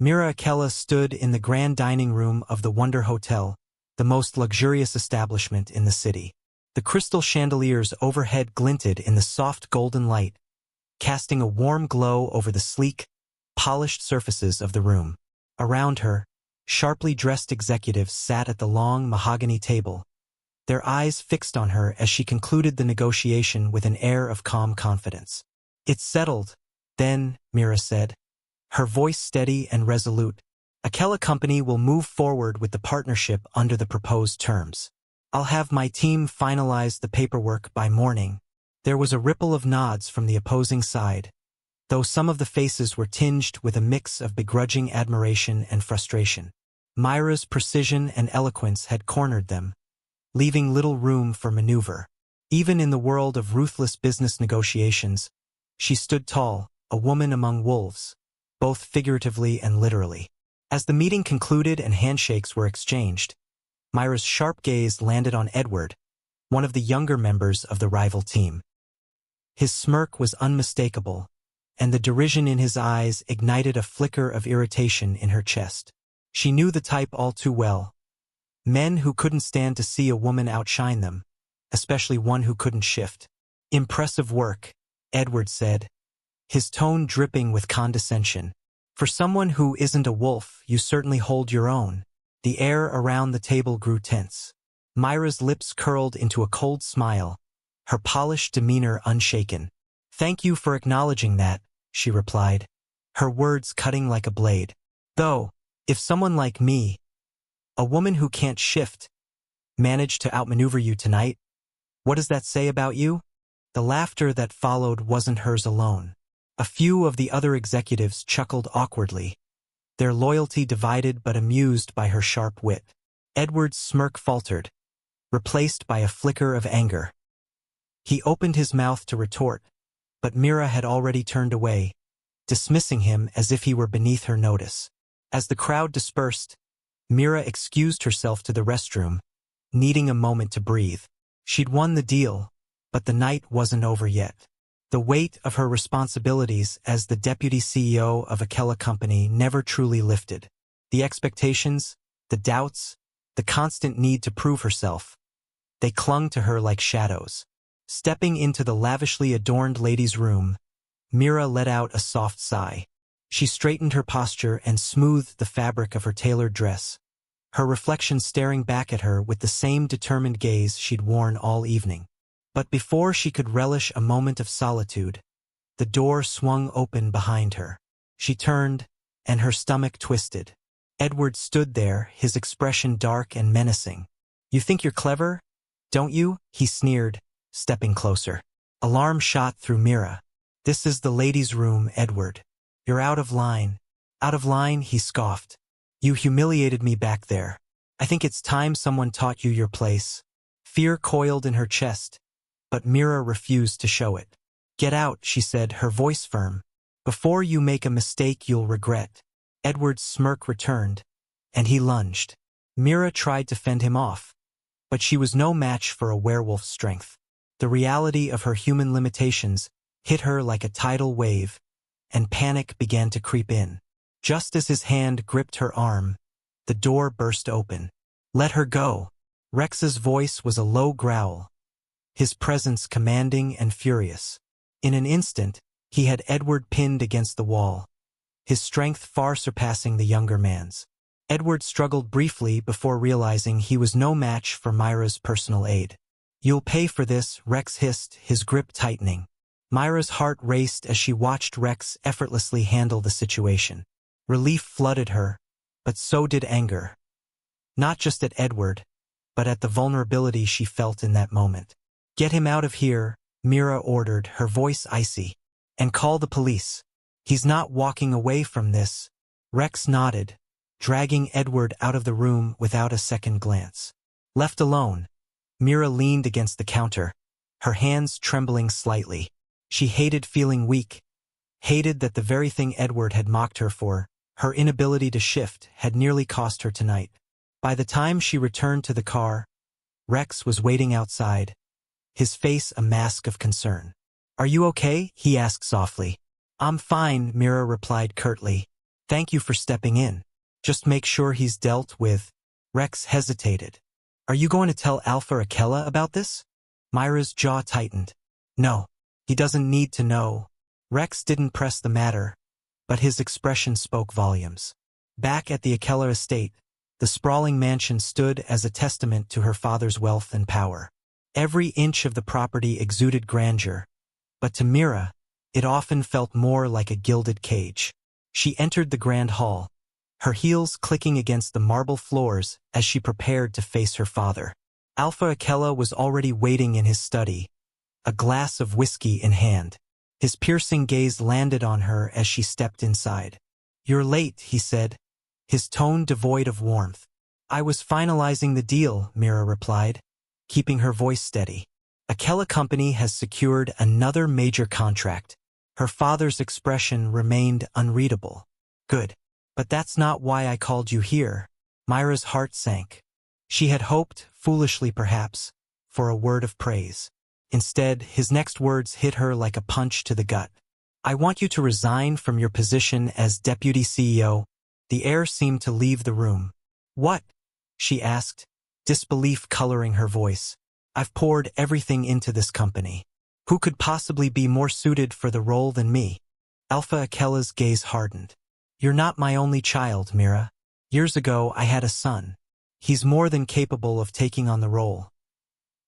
Mira Akella stood in the grand dining room of the Wonder Hotel, the most luxurious establishment in the city. The crystal chandeliers overhead glinted in the soft golden light, casting a warm glow over the sleek, polished surfaces of the room. Around her, sharply dressed executives sat at the long mahogany table, their eyes fixed on her as she concluded the negotiation with an air of calm confidence. "It's settled, then," Mira said, her voice steady and resolute. "Akella Company will move forward with the partnership under the proposed terms. I'll have my team finalize the paperwork by morning." There was a ripple of nods from the opposing side, though some of the faces were tinged with a mix of begrudging admiration and frustration. Myra's precision and eloquence had cornered them, leaving little room for maneuver. Even in the world of ruthless business negotiations, she stood tall, a woman among wolves, both figuratively and literally. As the meeting concluded and handshakes were exchanged, Myra's sharp gaze landed on Edward, one of the younger members of the rival team. His smirk was unmistakable, and the derision in his eyes ignited a flicker of irritation in her chest. She knew the type all too well. Men who couldn't stand to see a woman outshine them, especially one who couldn't shift. "Impressive work," Edward said, his tone dripping with condescension. "For someone who isn't a wolf, you certainly hold your own." The air around the table grew tense. Myra's lips curled into a cold smile, her polished demeanor unshaken. "Thank you for acknowledging that," she replied, her words cutting like a blade. "Though, if someone like me, a woman who can't shift, managed to outmaneuver you tonight, what does that say about you?" The laughter that followed wasn't hers alone. A few of the other executives chuckled awkwardly, their loyalty divided but amused by her sharp wit. Edward's smirk faltered, replaced by a flicker of anger. He opened his mouth to retort, but Mira had already turned away, dismissing him as if he were beneath her notice. As the crowd dispersed, Mira excused herself to the restroom, needing a moment to breathe. She'd won the deal, but the night wasn't over yet. The weight of her responsibilities as the deputy CEO of Akella Company never truly lifted. The expectations, the doubts, the constant need to prove herself, they clung to her like shadows. Stepping into the lavishly adorned ladies' room, Mira let out a soft sigh. She straightened her posture and smoothed the fabric of her tailored dress, her reflection staring back at her with the same determined gaze she'd worn all evening. But before she could relish a moment of solitude, the door swung open behind her. She turned, and her stomach twisted. Edward stood there, his expression dark and menacing. "You think you're clever, don't you?" he sneered, stepping closer. Alarm shot through Mira. "This is the ladies' room, Edward. You're out of line." "Out of line?" he scoffed. "You humiliated me back there. I think it's time someone taught you your place." Fear coiled in her chest, but Mira refused to show it. "Get out," she said, her voice firm. "Before you make a mistake you'll regret." Edward's smirk returned, and he lunged. Mira tried to fend him off, but she was no match for a werewolf's strength. The reality of her human limitations hit her like a tidal wave, and panic began to creep in. Just as his hand gripped her arm, the door burst open. "Let her go." Rex's voice was a low growl, his presence commanding and furious. In an instant, he had Edward pinned against the wall, his strength far surpassing the younger man's. Edward struggled briefly before realizing he was no match for Myra's personal aid. "You'll pay for this," Rex hissed, his grip tightening. Myra's heart raced as she watched Rex effortlessly handle the situation. Relief flooded her, but so did anger. Not just at Edward, but at the vulnerability she felt in that moment. "Get him out of here," Mira ordered, her voice icy. "And call the police. He's not walking away from this." Rex nodded, dragging Edward out of the room without a second glance. Left alone, Mira leaned against the counter, her hands trembling slightly. She hated feeling weak, hated that the very thing Edward had mocked her for, her inability to shift, had nearly cost her tonight. By the time she returned to the car, Rex was waiting outside, his face a mask of concern. "Are you okay?" he asked softly. "I'm fine," Mira replied curtly. Thank you for stepping in. Just make sure he's dealt with. Rex hesitated. Are you going to tell Alpha Akela about this? Myra's jaw tightened. No, he doesn't need to know. Rex didn't press the matter, but his expression spoke volumes. Back at the Akela estate, the sprawling mansion stood as a testament to her father's wealth and power. Every inch of the property exuded grandeur, but to Mira, it often felt more like a gilded cage. She entered the grand hall, her heels clicking against the marble floors as she prepared to face her father. Alpha Akela was already waiting in his study, a glass of whiskey in hand. His piercing gaze landed on her as she stepped inside. You're late, he said, his tone devoid of warmth. I was finalizing the deal, Mira replied, keeping her voice steady. Akela Company has secured another major contract. Her father's expression remained unreadable. Good. But that's not why I called you here. Myra's heart sank. She had hoped, foolishly perhaps, for a word of praise. Instead, his next words hit her like a punch to the gut. I want you to resign from your position as Deputy CEO. The air seemed to leave the room. What? She asked, disbelief coloring her voice. I've poured everything into this company. Who could possibly be more suited for the role than me? Alpha Akela's gaze hardened. You're not my only child, Mira. Years ago, I had a son. He's more than capable of taking on the role.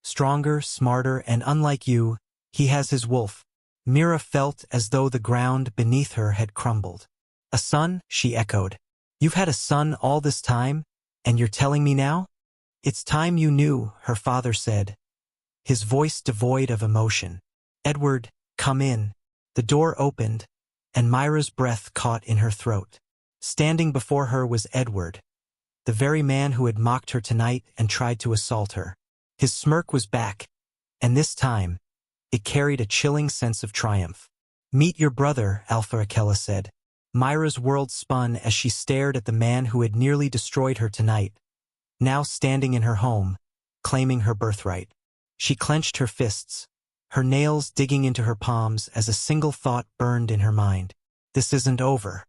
Stronger, smarter, and unlike you, he has his wolf. Mira felt as though the ground beneath her had crumbled. A son? She echoed. You've had a son all this time, and you're telling me now? It's time you knew, her father said, his voice devoid of emotion. Edward, come in. The door opened, and Myra's breath caught in her throat. Standing before her was Edward, the very man who had mocked her tonight and tried to assault her. His smirk was back, and this time, it carried a chilling sense of triumph. Meet your brother, Alpha Akela said. Myra's world spun as she stared at the man who had nearly destroyed her tonight, now standing in her home, claiming her birthright. She clenched her fists, her nails digging into her palms as a single thought burned in her mind. This isn't over.